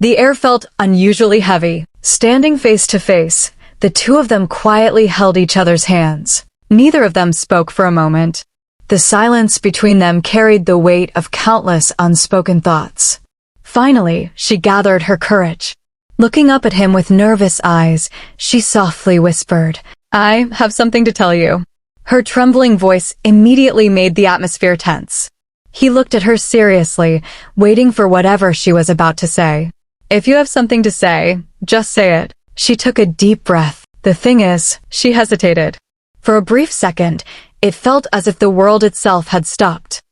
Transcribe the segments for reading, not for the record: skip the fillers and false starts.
The air felt unusually heavy. Standing face to face, the two of them quietly held each other's hands. Neither of them spoke for a moment. The silence between them carried the weight of countless unspoken thoughts. Finally, she gathered her courage. Looking up at him with nervous eyes, she softly whispered, "I have something to tell you." Her trembling voice immediately made the atmosphere tense. He looked at her seriously, waiting for whatever she was about to say. "If you have something to say, just say it." She took a deep breath. The thing is, she hesitated. For a brief second, it felt as if the world itself had stopped.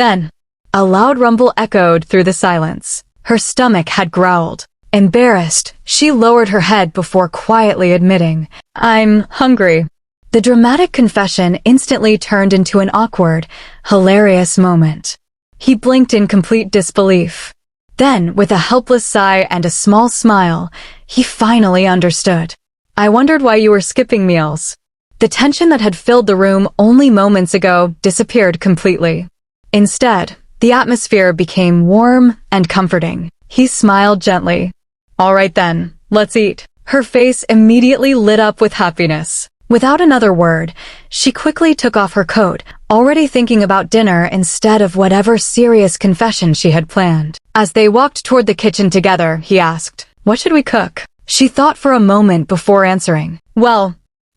Then, a loud rumble echoed through the silence. Her stomach had growled. Embarrassed, she lowered her head before quietly admitting, "I'm hungry." The dramatic confession instantly turned into an awkward, hilarious moment. He blinked in complete disbelief. Then, with a helpless sigh and a small smile, he finally understood. "I wondered why you were skipping meals." The tension that had filled the room only moments ago disappeared completely. Instead, the atmosphere became warm and comforting. He smiled gently. "All right then, let's eat." Her face immediately lit up with happiness. Without another word, she quickly took off her coat, already thinking about dinner instead of whatever serious confession she had planned. As they walked toward the kitchen together, he asked, "What should we cook?" She thought for a moment before answering. "Well,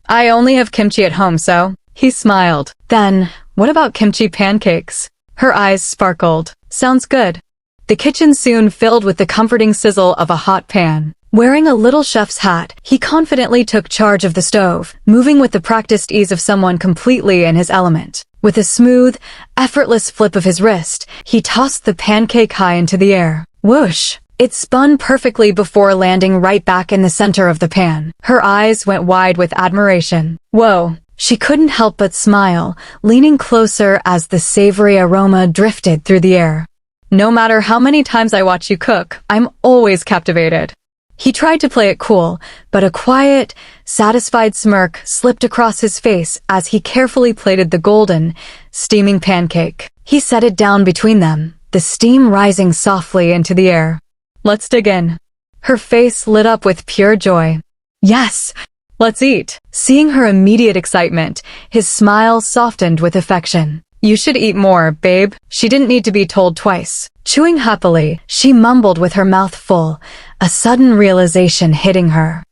I only have kimchi at home, so." He smiled. "Then, what about kimchi pancakes?" Her eyes sparkled. "Sounds good." The kitchen soon filled with the comforting sizzle of a hot pan. Wearing a little chef's hat, he confidently took charge of the stove, moving with the practiced ease of someone completely in his element. With a smooth, effortless flip of his wrist, he tossed the pancake high into the air. Whoosh! It spun perfectly before landing right back in the center of the pan. Her eyes went wide with admiration. Whoa! She couldn't help but smile, leaning closer as the savory aroma drifted through the air. "No matter how many times I watch you cook, I'm always captivated." He tried to play it cool, but a quiet, satisfied smirk slipped across his face as he carefully plated the golden, steaming pancake. He set it down between them, the steam rising softly into the air. "Let's dig in." Her face lit up with pure joy. "Yes, let's eat." Seeing her immediate excitement, his smile softened with affection. "You should eat more, babe." She didn't need to be told twice. Chewing happily, she mumbled with her mouth full, a sudden realization hitting her.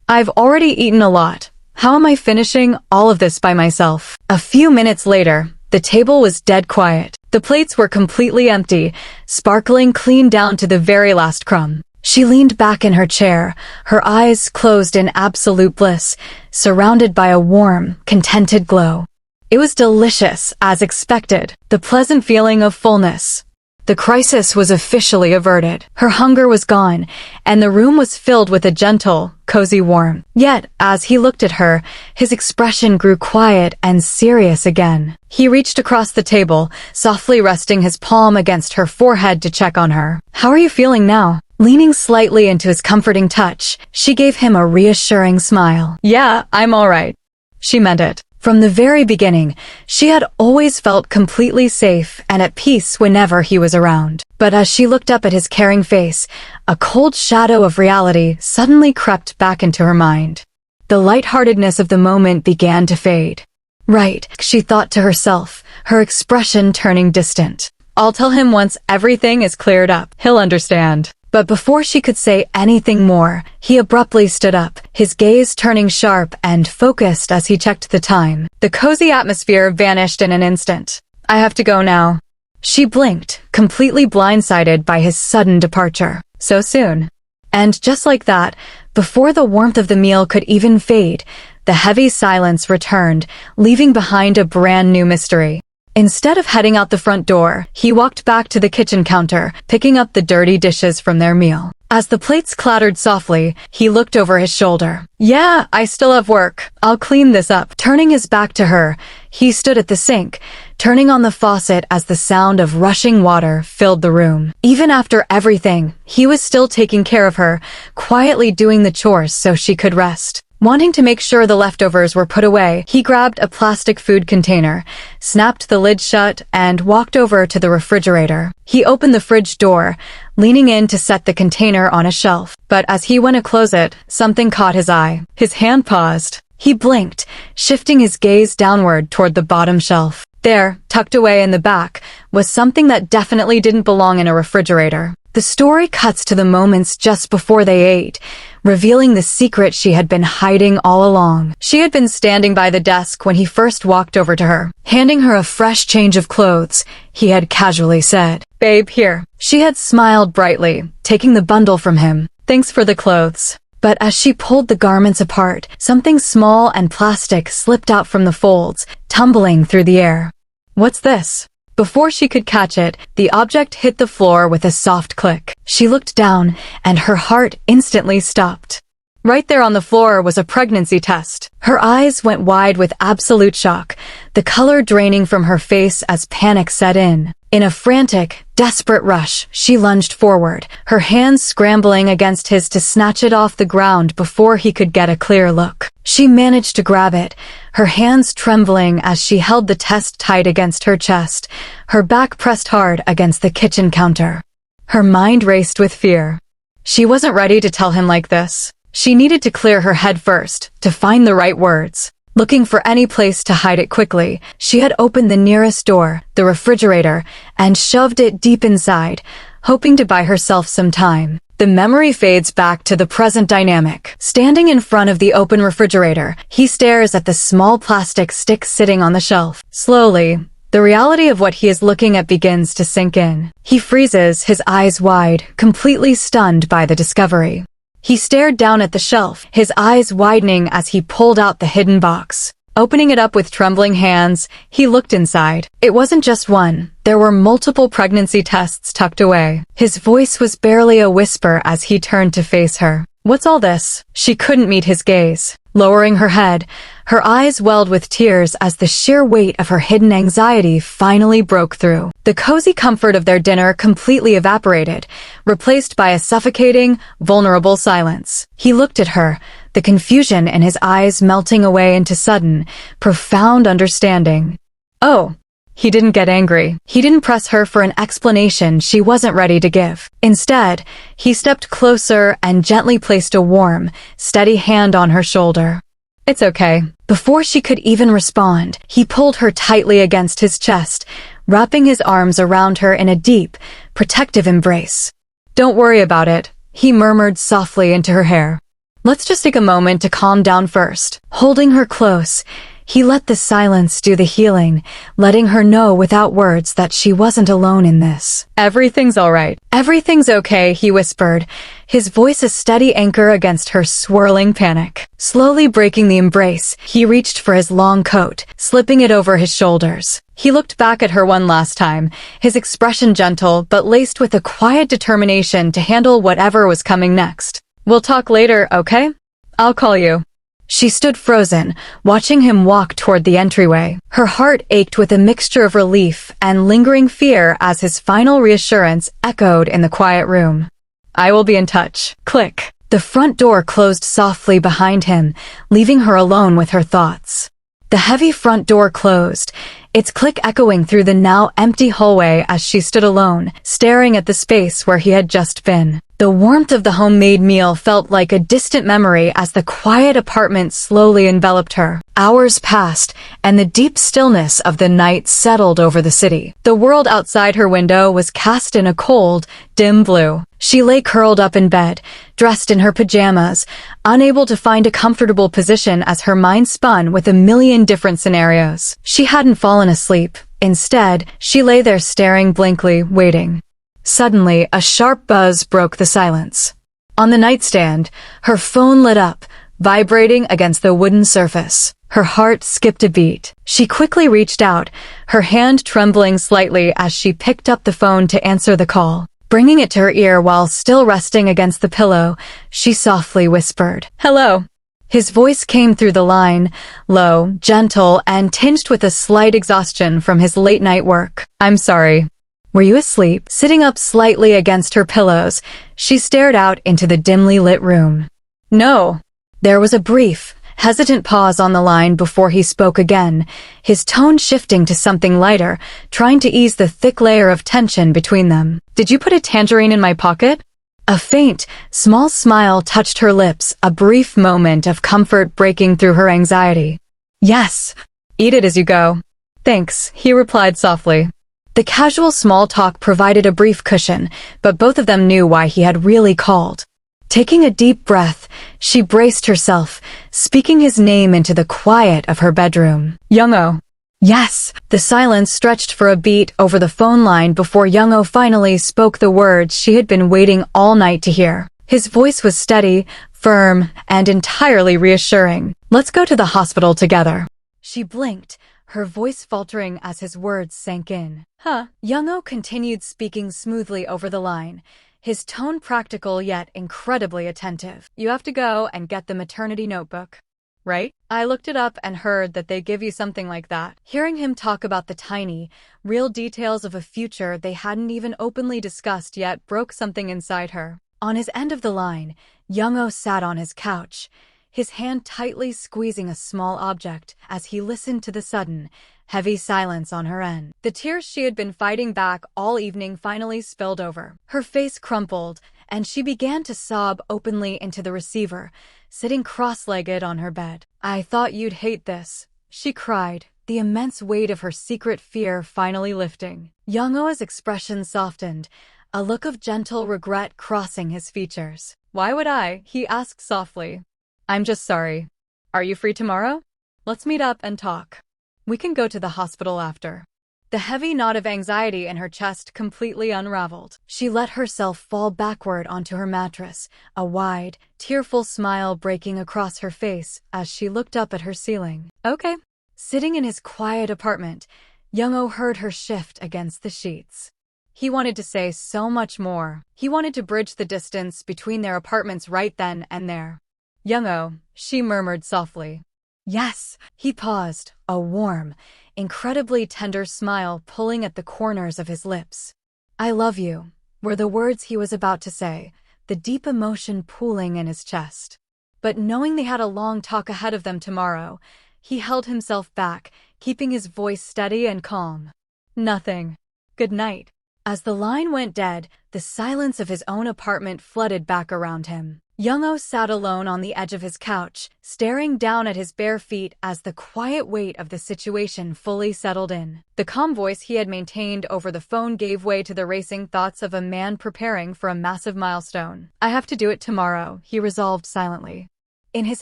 "I've already eaten a lot. How am I finishing all of this by myself?" A few minutes later, the table was dead quiet. The plates were completely empty, sparkling clean down to the very last crumb. She leaned back in her chair, her eyes closed in absolute bliss, surrounded by a warm, contented glow. It was delicious, as expected, the pleasant feeling of fullness. The crisis was officially averted. Her hunger was gone, and the room was filled with a gentle, cozy warmth. Yet, as he looked at her, his expression grew quiet and serious again. He reached across the table, softly resting his palm against her forehead to check on her. "How are you feeling now?" Leaning slightly into his comforting touch, she gave him a reassuring smile. "Yeah, I'm all right." She meant it. From the very beginning, she had always felt completely safe and at peace whenever he was around. But as she looked up at his caring face, a cold shadow of reality suddenly crept back into her mind. The lightheartedness of the moment began to fade. Right, she thought to herself, her expression turning distant. "I'll tell him once everything is cleared up. He'll understand." But before she could say anything more, he abruptly stood up, his gaze turning sharp and focused as he checked the time. The cozy atmosphere vanished in an instant. "I have to go now." She blinked, completely blindsided by his sudden departure. So soon. And just like that, before the warmth of the meal could even fade, the heavy silence returned, leaving behind a brand new mystery. Instead of heading out the front door, he walked back to the kitchen counter, picking up the dirty dishes from their meal. As the plates clattered softly, he looked over his shoulder. "Yeah, I still have work. I'll clean this up." Turning his back to her, he stood at the sink, turning on the faucet as the sound of rushing water filled the room. Even after everything, he was still taking care of her, quietly doing the chores so she could rest. Wanting to make sure the leftovers were put away, he grabbed a plastic food container, snapped the lid shut, and walked over to the refrigerator. He opened the fridge door, leaning in to set the container on a shelf. But as he went to close it, something caught his eye. His hand paused. He blinked, shifting his gaze downward toward the bottom shelf. There, tucked away in the back, was something that definitely didn't belong in a refrigerator. The story cuts to the moments just before they ate, revealing the secret she had been hiding all along. She had been standing by the desk when he first walked over to her. Handing her a fresh change of clothes, he had casually said, "Babe, here." She had smiled brightly, taking the bundle from him. "Thanks for the clothes." But as she pulled the garments apart, something small and plastic slipped out from the folds, tumbling through the air. "What's this?" Before she could catch it, the object hit the floor with a soft click. She looked down, and her heart instantly stopped. Right there on the floor was a pregnancy test. Her eyes went wide with absolute shock, the color draining from her face as panic set in. In a frantic, desperate rush, she lunged forward, her hands scrambling against his to snatch it off the ground before he could get a clear look. She managed to grab it, her hands trembling as she held the test tight against her chest, her back pressed hard against the kitchen counter. Her mind raced with fear. She wasn't ready to tell him like this. She needed to clear her head first, to find the right words. Looking for any place to hide it quickly, she had opened the nearest door, the refrigerator, and shoved it deep inside, hoping to buy herself some time. The memory fades back to the present dynamic. Standing in front of the open refrigerator, he stares at the small plastic stick sitting on the shelf. Slowly, the reality of what he is looking at begins to sink in. He freezes, his eyes wide, completely stunned by the discovery. He stared down at the shelf, his eyes widening as he pulled out the hidden box. Opening it up with trembling hands, he looked inside. It wasn't just one. There were multiple pregnancy tests tucked away. His voice was barely a whisper as he turned to face her. "What's all this?" She couldn't meet his gaze. Lowering her head, her eyes welled with tears as the sheer weight of her hidden anxiety finally broke through. The cozy comfort of their dinner completely evaporated, replaced by a suffocating, vulnerable silence. He looked at her, the confusion in his eyes melting away into sudden, profound understanding. "Oh." He didn't get angry. He didn't press her for an explanation she wasn't ready to give. Instead, he stepped closer and gently placed a warm, steady hand on her shoulder. "It's okay." Before she could even respond, he pulled her tightly against his chest, wrapping his arms around her in a deep, protective embrace. "Don't worry about it," he murmured softly into her hair. "Let's just take a moment to calm down first." Holding her close, he let the silence do the healing, letting her know without words that she wasn't alone in this. "Everything's all right." "Everything's okay," he whispered, his voice a steady anchor against her swirling panic. Slowly breaking the embrace, he reached for his long coat, slipping it over his shoulders. He looked back at her one last time, his expression gentle but laced with a quiet determination to handle whatever was coming next. "We'll talk later, okay? I'll call you." She stood frozen, watching him walk toward the entryway. Her heart ached with a mixture of relief and lingering fear as his final reassurance echoed in the quiet room. "I will be in touch." Click. The front door closed softly behind him, leaving her alone with her thoughts. The heavy front door closed, its click echoing through the now empty hallway as she stood alone, staring at the space where he had just been. The warmth of the homemade meal felt like a distant memory as the quiet apartment slowly enveloped her. Hours passed, and the deep stillness of the night settled over the city. The world outside her window was cast in a cold, dim blue. She lay curled up in bed, dressed in her pajamas, unable to find a comfortable position as her mind spun with a million different scenarios. She hadn't fallen asleep. Instead, she lay there staring blankly, waiting. Suddenly, a sharp buzz broke the silence. On the nightstand, her phone lit up, vibrating against the wooden surface. Her heart skipped a beat. She quickly reached out, her hand trembling slightly as she picked up the phone to answer the call. Bringing it to her ear while still resting against the pillow, she softly whispered, "Hello." His voice came through the line, low, gentle, and tinged with a slight exhaustion from his late-night work. "I'm sorry. Were you asleep?" Sitting up slightly against her pillows, she stared out into the dimly lit room. "No." There was a brief, hesitant pause on the line before he spoke again, his tone shifting to something lighter, trying to ease the thick layer of tension between them. "Did you put a tangerine in my pocket?" A faint, small smile touched her lips, a brief moment of comfort breaking through her anxiety. "Yes. Eat it as you go." "Thanks," he replied softly. The casual small talk provided a brief cushion, but both of them knew why he had really called. Taking a deep breath, she braced herself, speaking his name into the quiet of her bedroom. "Young-oh." "Yes." The silence stretched for a beat over the phone line before Young-oh finally spoke the words she had been waiting all night to hear. His voice was steady, firm, and entirely reassuring. "Let's go to the hospital together." She blinked, her voice faltering as his words sank in. "Huh?" Young-oh continued speaking smoothly over the line, his tone practical yet incredibly attentive. "You have to go and get the maternity notebook, right? I looked it up and heard that they give you something like that." Hearing him talk about the tiny, real details of a future they hadn't even openly discussed yet broke something inside her. On his end of the line, Young-oh sat on his couch, his hand tightly squeezing a small object as he listened to the sudden, heavy silence on her end. The tears she had been fighting back all evening finally spilled over. Her face crumpled, and she began to sob openly into the receiver, sitting cross-legged on her bed. "I thought you'd hate this," she cried, the immense weight of her secret fear finally lifting. Young-oh's expression softened, a look of gentle regret crossing his features. "Why would I?" he asked softly. "I'm just sorry. Are you free tomorrow? Let's meet up and talk. We can go to the hospital after." The heavy knot of anxiety in her chest completely unraveled. She let herself fall backward onto her mattress, a wide, tearful smile breaking across her face as she looked up at her ceiling. "Okay." Sitting in his quiet apartment, Young-oh heard her shift against the sheets. He wanted to say so much more. He wanted to bridge the distance between their apartments right then and there. "Young-oh," she murmured softly. "Yes." He paused, a warm, incredibly tender smile pulling at the corners of his lips. "I love you," were the words he was about to say, the deep emotion pooling in his chest. But knowing they had a long talk ahead of them tomorrow, he held himself back, keeping his voice steady and calm. "Nothing. Good night." As the line went dead, the silence of his own apartment flooded back around him. Young-oh sat alone on the edge of his couch, staring down at his bare feet as the quiet weight of the situation fully settled in. The calm voice he had maintained over the phone gave way to the racing thoughts of a man preparing for a massive milestone. "I have to do it tomorrow," he resolved silently. In his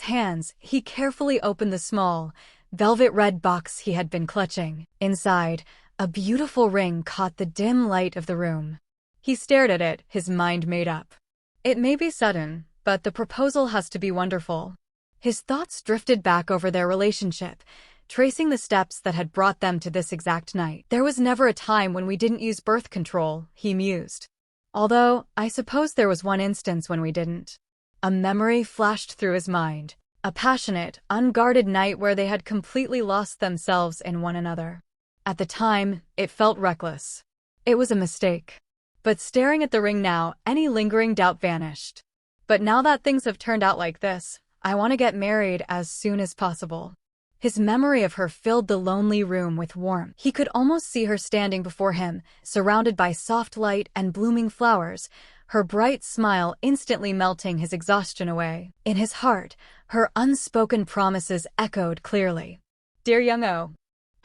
hands, he carefully opened the small, velvet red box he had been clutching. Inside, a beautiful ring caught the dim light of the room. He stared at it, his mind made up. It may be sudden, but the proposal has to be wonderful. His thoughts drifted back over their relationship, tracing the steps that had brought them to this exact night. "There was never a time when we didn't use birth control," he mused. "Although, I suppose there was one instance when we didn't." A memory flashed through his mind. A passionate, unguarded night where they had completely lost themselves in one another. At the time, it felt reckless. It was a mistake. But staring at the ring now, any lingering doubt vanished. "But now that things have turned out like this, I want to get married as soon as possible." His memory of her filled the lonely room with warmth. He could almost see her standing before him, surrounded by soft light and blooming flowers, her bright smile instantly melting his exhaustion away. In his heart, her unspoken promises echoed clearly. "Dear Young-oh,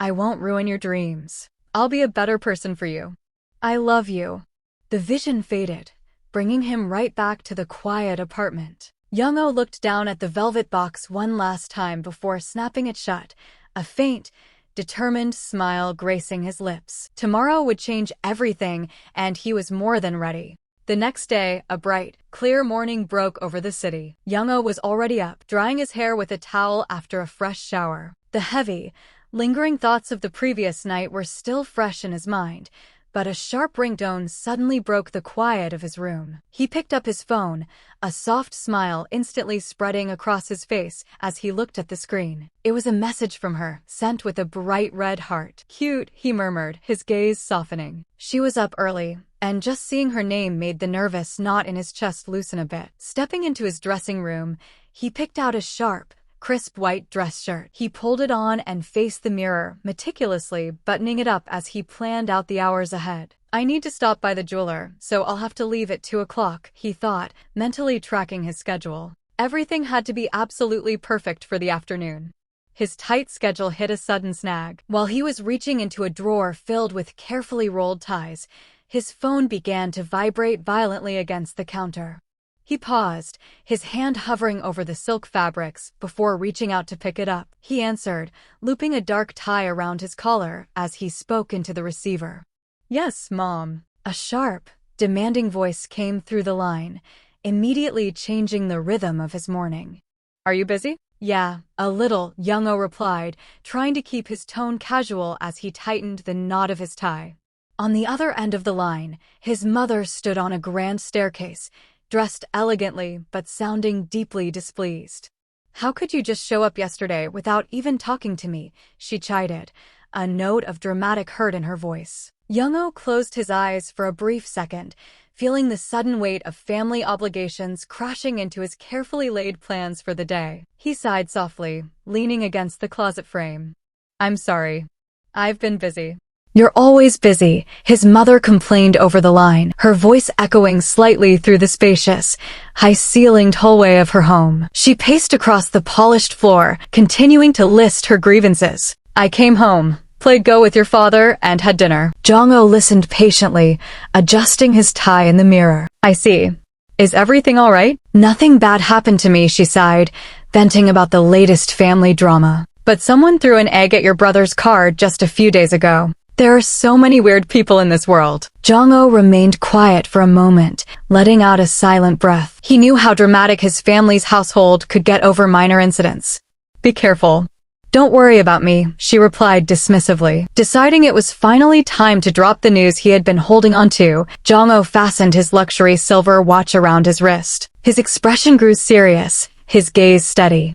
I won't ruin your dreams. I'll be a better person for you. I love you." The vision faded, bringing him right back to the quiet apartment. Young-oh looked down at the velvet box one last time before snapping it shut, a faint, determined smile gracing his lips. Tomorrow would change everything, and he was more than ready. The next day, a bright, clear morning broke over the city. Young-oh was already up, drying his hair with a towel after a fresh shower. The heavy, lingering thoughts of the previous night were still fresh in his mind, but a sharp ringtone suddenly broke the quiet of his room. He picked up his phone, a soft smile instantly spreading across his face as he looked at the screen. It was a message from her, sent with a bright red heart. "Cute," he murmured, his gaze softening. She was up early, and just seeing her name made the nervous knot in his chest loosen a bit. Stepping into his dressing room, He picked out a sharp, crisp white dress shirt. He pulled it on and faced the mirror, meticulously buttoning it up as he planned out the hours ahead. I need to stop by the jeweler, so I'll have to leave at 2 o'clock, he thought, mentally tracking his schedule. Everything had to be absolutely perfect for the afternoon. His tight schedule hit a sudden snag. While he was reaching into a drawer filled with carefully rolled ties, his phone began to vibrate violently against the counter. He paused, his hand hovering over the silk fabrics, before reaching out to pick it up. He answered, looping a dark tie around his collar as he spoke into the receiver. Yes, Mom. A sharp, demanding voice came through the line, immediately changing the rhythm of his morning. Are you busy? Yeah, a little, Young-oh replied, trying to keep his tone casual as he tightened the knot of his tie. On the other end of the line, his mother stood on a grand staircase, dressed elegantly but sounding deeply displeased. How could you just show up yesterday without even talking to me? She chided, a note of dramatic hurt in her voice. Young-oh closed his eyes for a brief second, feeling the sudden weight of family obligations crashing into his carefully laid plans for the day. He sighed softly, leaning against the closet frame. I'm sorry. I've been busy. You're always busy, his mother complained over the line, her voice echoing slightly through the spacious, high-ceilinged hallway of her home. She paced across the polished floor, continuing to list her grievances. I came home, played Go with your father, and had dinner. Jong-oh listened patiently, adjusting his tie in the mirror. I see. Is everything all right? Nothing bad happened to me, she sighed, venting about the latest family drama. But someone threw an egg at your brother's car just a few days ago. There are so many weird people in this world. Jong-oh remained quiet for a moment, letting out a silent breath. He knew how dramatic his family's household could get over minor incidents. Be careful. Don't worry about me, she replied dismissively. Deciding it was finally time to drop the news he had been holding onto, Jong-oh fastened his luxury silver watch around his wrist. His expression grew serious, his gaze steady.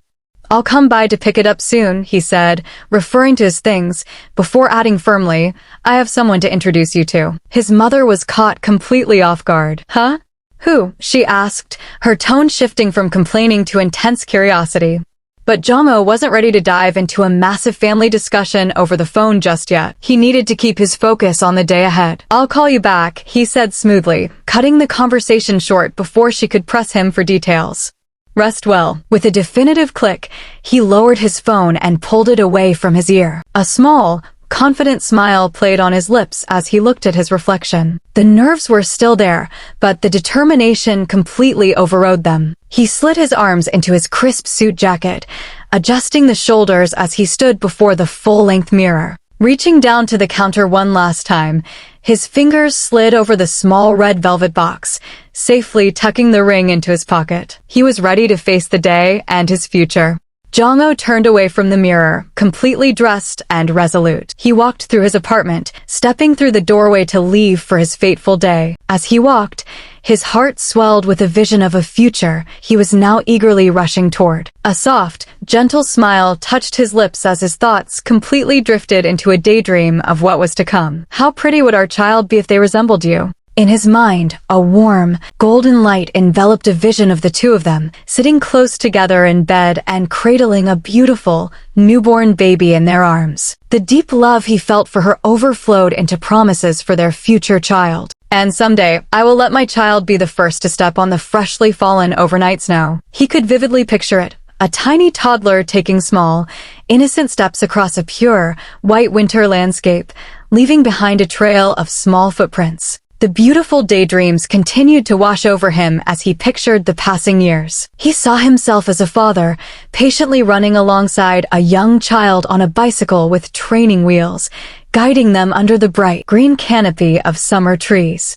I'll come by to pick it up soon, he said, referring to his things, before adding firmly, I have someone to introduce you to. His mother was caught completely off guard. Huh? Who? She asked, her tone shifting from complaining to intense curiosity. But Jong-oh wasn't ready to dive into a massive family discussion over the phone just yet. He needed to keep his focus on the day ahead. I'll call you back, he said smoothly, cutting the conversation short before she could press him for details. Rest well. With a definitive click, he lowered his phone and pulled it away from his ear. A small, confident smile played on his lips as he looked at his reflection. The nerves were still there, but the determination completely overrode them. He slid his arms into his crisp suit jacket, adjusting the shoulders as he stood before the full-length mirror. Reaching down to the counter one last time, his fingers slid over the small red velvet box, safely tucking the ring into his pocket. He was ready to face the day and his future. Jong-oh turned away from the mirror, completely dressed and resolute. He walked through his apartment, stepping through the doorway to leave for his fateful day. As he walked, his heart swelled with a vision of a future he was now eagerly rushing toward. A soft, gentle smile touched his lips as his thoughts completely drifted into a daydream of what was to come. How pretty would our child be if they resembled you? In his mind, a warm, golden light enveloped a vision of the two of them, sitting close together in bed and cradling a beautiful, newborn baby in their arms. The deep love he felt for her overflowed into promises for their future child. And someday, I will let my child be the first to step on the freshly fallen overnight snow. He could vividly picture it. A tiny toddler taking small, innocent steps across a pure, white winter landscape, leaving behind a trail of small footprints. The beautiful daydreams continued to wash over him as he pictured the passing years. He saw himself as a father, patiently running alongside a young child on a bicycle with training wheels, guiding them under the bright green canopy of summer trees.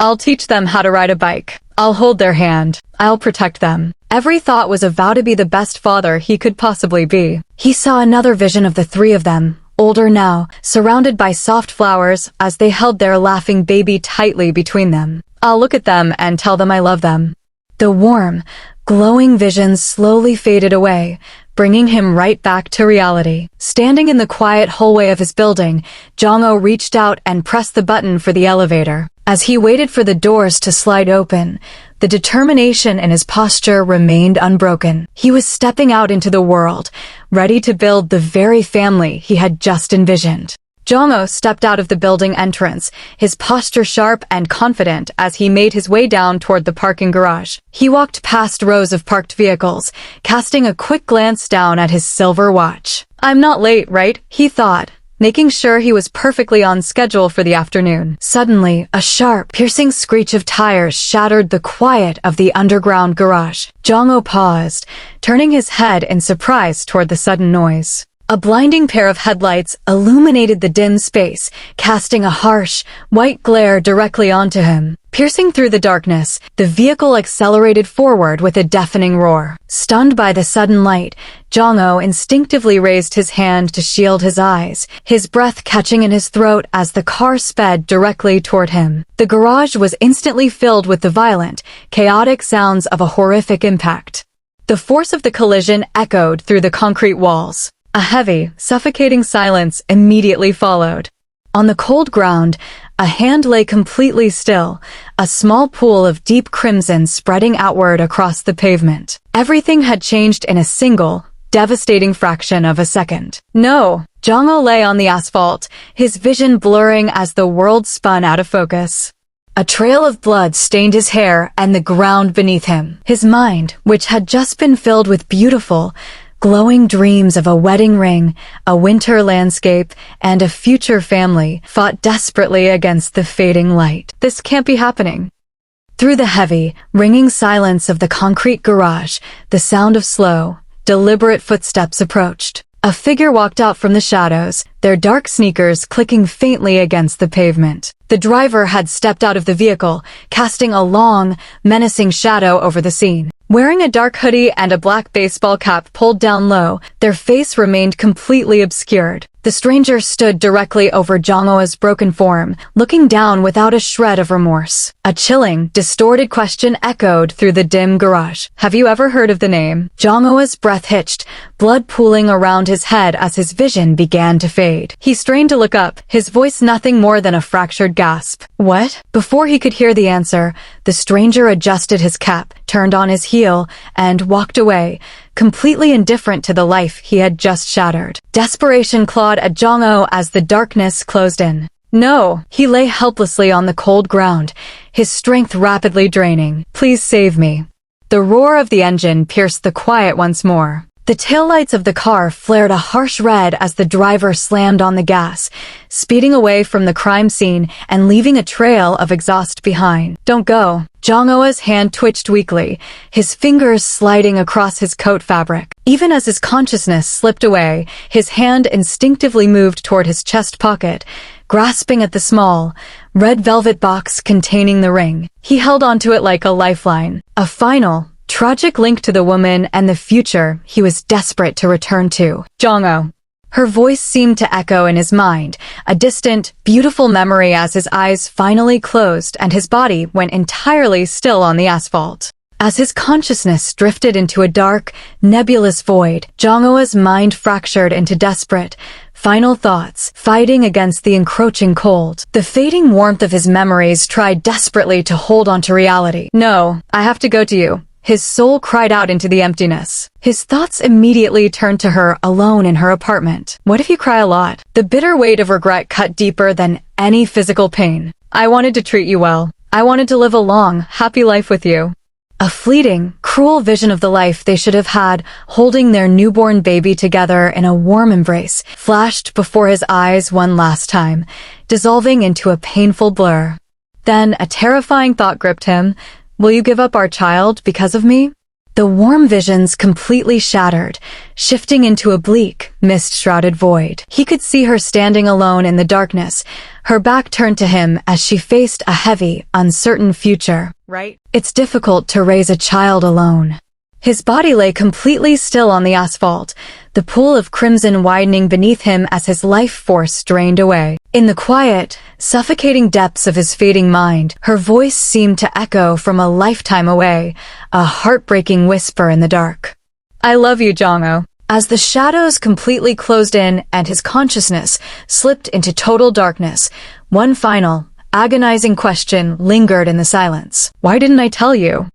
I'll teach them how to ride a bike. I'll hold their hand. I'll protect them. Every thought was a vow to be the best father he could possibly be. He saw another vision of the three of them, older now, surrounded by soft flowers as they held their laughing baby tightly between them. I'll look at them and tell them I love them. The warm, glowing visions slowly faded away, bringing him right back to reality. Standing in the quiet hallway of his building, Jong-oh reached out and pressed the button for the elevator. As he waited for the doors to slide open, the determination in his posture remained unbroken. He was stepping out into the world, ready to build the very family he had just envisioned. Jong-ho stepped out of the building entrance, his posture sharp and confident as he made his way down toward the parking garage. He walked past rows of parked vehicles, casting a quick glance down at his silver watch. "I'm not late, right?" he thought, making sure he was perfectly on schedule for the afternoon. Suddenly, a sharp, piercing screech of tires shattered the quiet of the underground garage. Jong-ho paused, turning his head in surprise toward the sudden noise. A blinding pair of headlights illuminated the dim space, casting a harsh, white glare directly onto him. Piercing through the darkness, the vehicle accelerated forward with a deafening roar. Stunned by the sudden light, Jong-ho instinctively raised his hand to shield his eyes, his breath catching in his throat as the car sped directly toward him. The garage was instantly filled with the violent, chaotic sounds of a horrific impact. The force of the collision echoed through the concrete walls. A heavy, suffocating silence immediately followed. On the cold ground, a hand lay completely still, a small pool of deep crimson spreading outward across the pavement. Everything had changed in a single, devastating fraction of a second. No! Jong-ho lay on the asphalt, his vision blurring as the world spun out of focus. A trail of blood stained his hair and the ground beneath him. His mind, which had just been filled with beautiful, glowing dreams of a wedding ring, a winter landscape, and a future family, fought desperately against the fading light. This can't be happening. Through the heavy, ringing silence of the concrete garage, the sound of slow, deliberate footsteps approached. A figure walked out from the shadows, their dark sneakers clicking faintly against the pavement. The driver had stepped out of the vehicle, casting a long, menacing shadow over the scene. Wearing a dark hoodie and a black baseball cap pulled down low, their face remained completely obscured. The stranger stood directly over Jong-ho's broken form, looking down without a shred of remorse. A chilling, distorted question echoed through the dim garage. "Have you ever heard of the name?" Jong-ho's breath hitched, blood pooling around his head as his vision began to fade. He strained to look up, his voice nothing more than a fractured gasp. "What?" Before he could hear the answer, the stranger adjusted his cap, turned on his heel, and walked away, completely indifferent to the life he had just shattered. Desperation clawed at Jong-ho as the darkness closed in. No! He lay helplessly on the cold ground, his strength rapidly draining. "Please save me." The roar of the engine pierced the quiet once more. The taillights of the car flared a harsh red as the driver slammed on the gas, speeding away from the crime scene and leaving a trail of exhaust behind. "Don't go." Jong-ho's hand twitched weakly, his fingers sliding across his coat fabric. Even as his consciousness slipped away, his hand instinctively moved toward his chest pocket, grasping at the small, red velvet box containing the ring. He held onto it like a lifeline, a final, tragic link to the woman and the future he was desperate to return to. "Jong-ho." Her voice seemed to echo in his mind, a distant, beautiful memory as his eyes finally closed and his body went entirely still on the asphalt. As his consciousness drifted into a dark, nebulous void, Jong-ho's mind fractured into desperate, final thoughts, fighting against the encroaching cold. The fading warmth of his memories tried desperately to hold onto reality. "No, I have to go to you." His soul cried out into the emptiness. His thoughts immediately turned to her alone in her apartment. What if you cry a lot? The bitter weight of regret cut deeper than any physical pain. "I wanted to treat you well. I wanted to live a long, happy life with you." A fleeting, cruel vision of the life they should have had, holding their newborn baby together in a warm embrace, flashed before his eyes one last time, dissolving into a painful blur. Then a terrifying thought gripped him. "Will you give up our child because of me?" The warm visions completely shattered, shifting into a bleak, mist-shrouded void. He could see her standing alone in the darkness, her back turned to him as she faced a heavy, uncertain future. "Right? It's difficult to raise a child alone." His body lay completely still on the asphalt, the pool of crimson widening beneath him as his life force drained away. In the quiet, suffocating depths of his fading mind, her voice seemed to echo from a lifetime away, a heartbreaking whisper in the dark. "I love you, Jong-ho." As the shadows completely closed in and his consciousness slipped into total darkness, one final, agonizing question lingered in the silence. "Why didn't I tell you?"